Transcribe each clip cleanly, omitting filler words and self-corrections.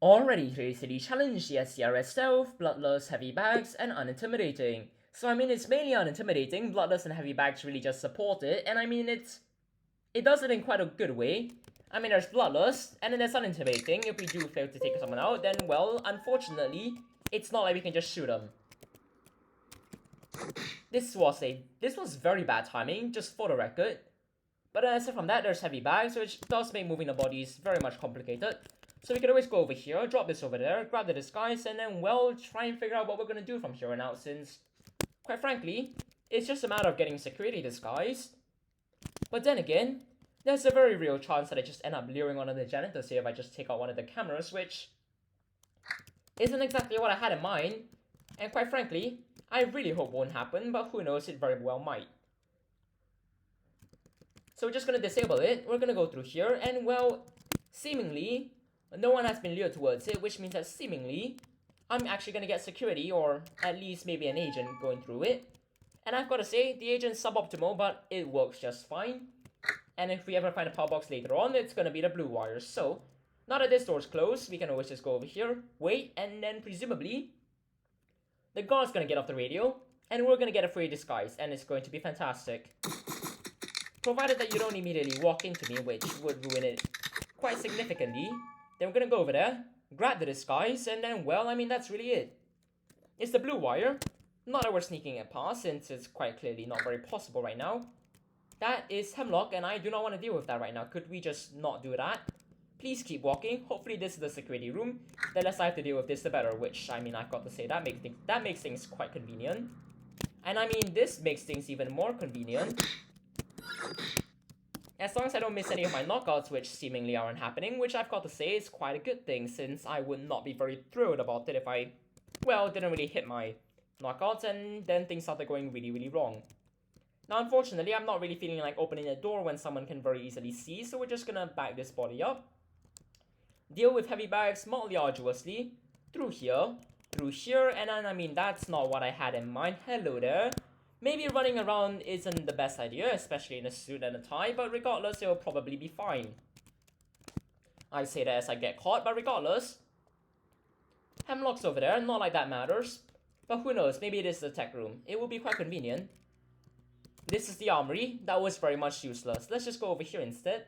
Already today's city challenge, the SCRS Stealth, Bloodless, Heavy Bags, and Unintimidating. So it's mainly Unintimidating, Bloodless and Heavy Bags really just support it, and it does it in quite a good way. There's Bloodless, and then there's Unintimidating. If we do fail to take someone out, then, well, unfortunately, it's not like we can just shoot them. This was very bad timing, just for the record. But aside from that, there's Heavy Bags, which does make moving the bodies very much complicated. So we could always go over here, drop this over there, grab the disguise, and then, well, try and figure out what we're going to do from here on out, since, quite frankly, it's just a matter of getting security disguise. But then again, there's a very real chance that I just end up luring one of the janitors here if I just take out one of the cameras, which isn't exactly what I had in mind. And quite frankly, I really hope won't happen, but who knows, it very well might. So we're just going to disable it, we're going to go through here, and, well, seemingly no one has been lured towards it, which means that seemingly I'm actually going to get security, or at least maybe an agent going through it. And I've got to say, the agent's suboptimal, but it works just fine. And if we ever find a power box later on, it's going to be the blue wires. So, now that this door's closed, we can always just go over here, wait, and then presumably the guard's going to get off the radio, and we're going to get a free disguise, and it's going to be fantastic. Provided that you don't immediately walk into me, which would ruin it quite significantly. Then we're gonna go over there, grab the disguise, and then, well, that's really it. It's the blue wire. Not that we're sneaking it past, since it's quite clearly not very possible right now. That is Hemlock, and I do not want to deal with that right now. Could we just not do that? Please keep walking. Hopefully this is the security room. The less I have to deal with this, the better, which, I've got to say, that makes things quite convenient. And this makes things even more convenient. As long as I don't miss any of my knockouts, which seemingly aren't happening, which I've got to say is quite a good thing, since I would not be very thrilled about it if I, well, didn't really hit my knockouts, and then things started going really, really wrong. Now, unfortunately, I'm not really feeling like opening a door when someone can very easily see, so we're just gonna back this body up. Deal with Heavy Bags mildly arduously, through here, and then, that's not what I had in mind. Hello there. Maybe running around isn't the best idea, especially in a suit and a tie, but regardless, it'll probably be fine. I say that as I get caught, but regardless, Hemlock's over there, not like that matters. But who knows, maybe it is the tech room. It will be quite convenient. This is the armory, that was very much useless. Let's just go over here instead.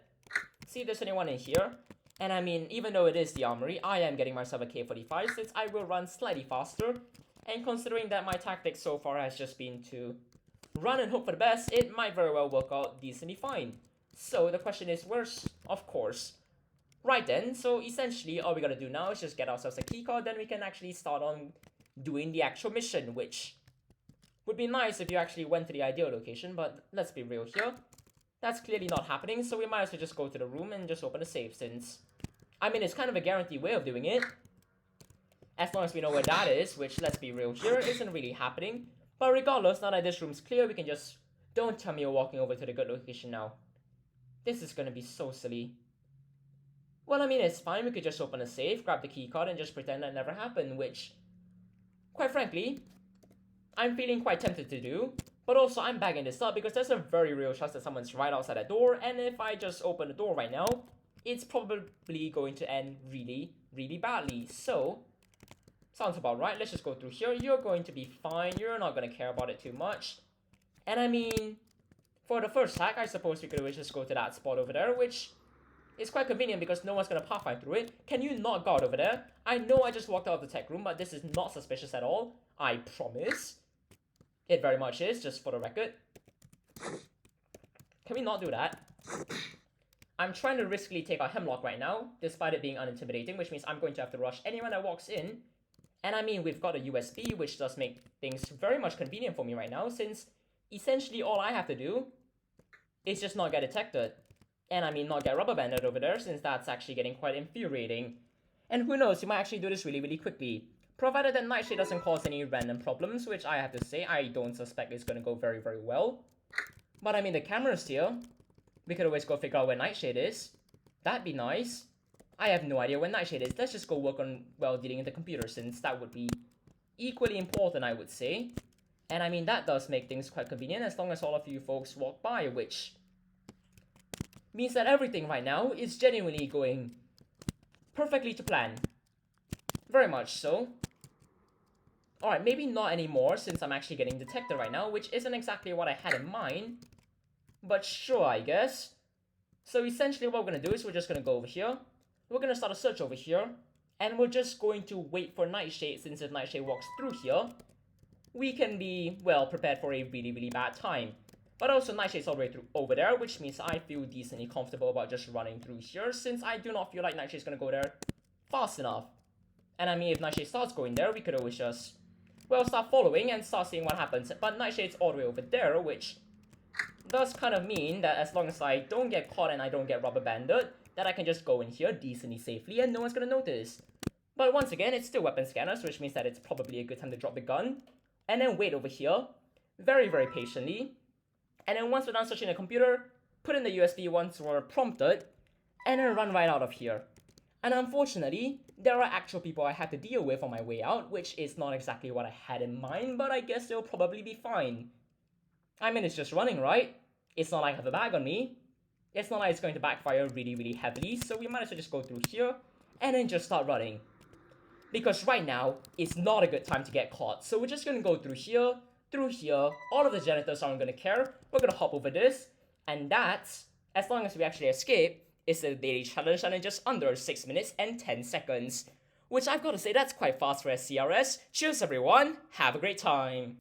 See if there's anyone in here. And even though it is the armory, I am getting myself a K45 since I will run slightly faster. And considering that my tactic so far has just been to run and hope for the best, it might very well work out decently fine. So the question is, where's, of course. Right then, so essentially all we gotta do now is just get ourselves a keycard, then we can actually start on doing the actual mission, which would be nice if you actually went to the ideal location, but let's be real here. That's clearly not happening, so we might as well just go to the room and just open a safe, since, it's kind of a guaranteed way of doing it. As long as we know where that is, which, let's be real here, isn't really happening. But regardless, now that this room's clear, we can just... Don't tell me you're walking over to the good location now. This is gonna be so silly. Well, it's fine, we could just open a safe, grab the keycard, and just pretend that never happened, which, quite frankly, I'm feeling quite tempted to do. But also, I'm bagging this up because there's a very real chance that someone's right outside that door, and if I just open the door right now, it's probably going to end really, really badly. So, sounds about right. Let's just go through here. You're going to be fine. You're not going to care about it too much. And for the first hack, I suppose we could always just go to that spot over there, which is quite convenient because no one's going to pathfind through it. Can you not guard over there? I know I just walked out of the tech room, but this is not suspicious at all. I promise. It very much is, just for the record. Can we not do that? I'm trying to riskily take out Hemlock right now, despite it being unintimidating, which means I'm going to have to rush anyone that walks in. And we've got a USB, which does make things very much convenient for me right now, since essentially all I have to do is just not get detected. And not get rubber banded over there, since that's actually getting quite infuriating. And who knows, you might actually do this really, really quickly. Provided that Nightshade doesn't cause any random problems, which I have to say, I don't suspect is going to go very, very well. But the camera's here. We could always go figure out where Nightshade is. That'd be nice. I have no idea where Nightshade is. Let's just go work on, well, dealing with the computer, since that would be equally important, I would say. And that does make things quite convenient as long as all of you folks walk by, which means that everything right now is genuinely going perfectly to plan. Very much so. Alright, maybe not anymore since I'm actually getting detected right now, which isn't exactly what I had in mind. But sure, I guess. So essentially what we're going to do is we're just going to go over here. We're going to start a search over here. And we're just going to wait for Nightshade, since if Nightshade walks through here, we can be, well, prepared for a really, really bad time. But also Nightshade's already through over there, which means I feel decently comfortable about just running through here, since I do not feel like Nightshade's going to go there fast enough. And I mean, if Nightshade starts going there, we could always just, well, start following and start seeing what happens. But Nightshade's all the way over there, which does kind of mean that as long as I don't get caught and I don't get rubber banded, that I can just go in here decently safely and no one's gonna notice. But once again, it's still weapon scanners, which means that it's probably a good time to drop the gun. And then wait over here, very, very patiently. And then once we're done searching the computer, put in the USB once we're prompted, and then run right out of here. And unfortunately, there are actual people I had to deal with on my way out, which is not exactly what I had in mind, but I guess they'll probably be fine. I mean, it's just running, right? It's not like I have a bag on me. It's not like it's going to backfire really, really heavily, so we might as well just go through here, and then just start running. Because right now, it's not a good time to get caught, so we're just gonna go through here, all of the janitors aren't gonna care, we're gonna hop over this, and that's, as long as we actually escape, is the daily challenge and in just under 6 minutes and 10 seconds. Which I've gotta say, that's quite fast for SCRS. Cheers everyone, have a great time.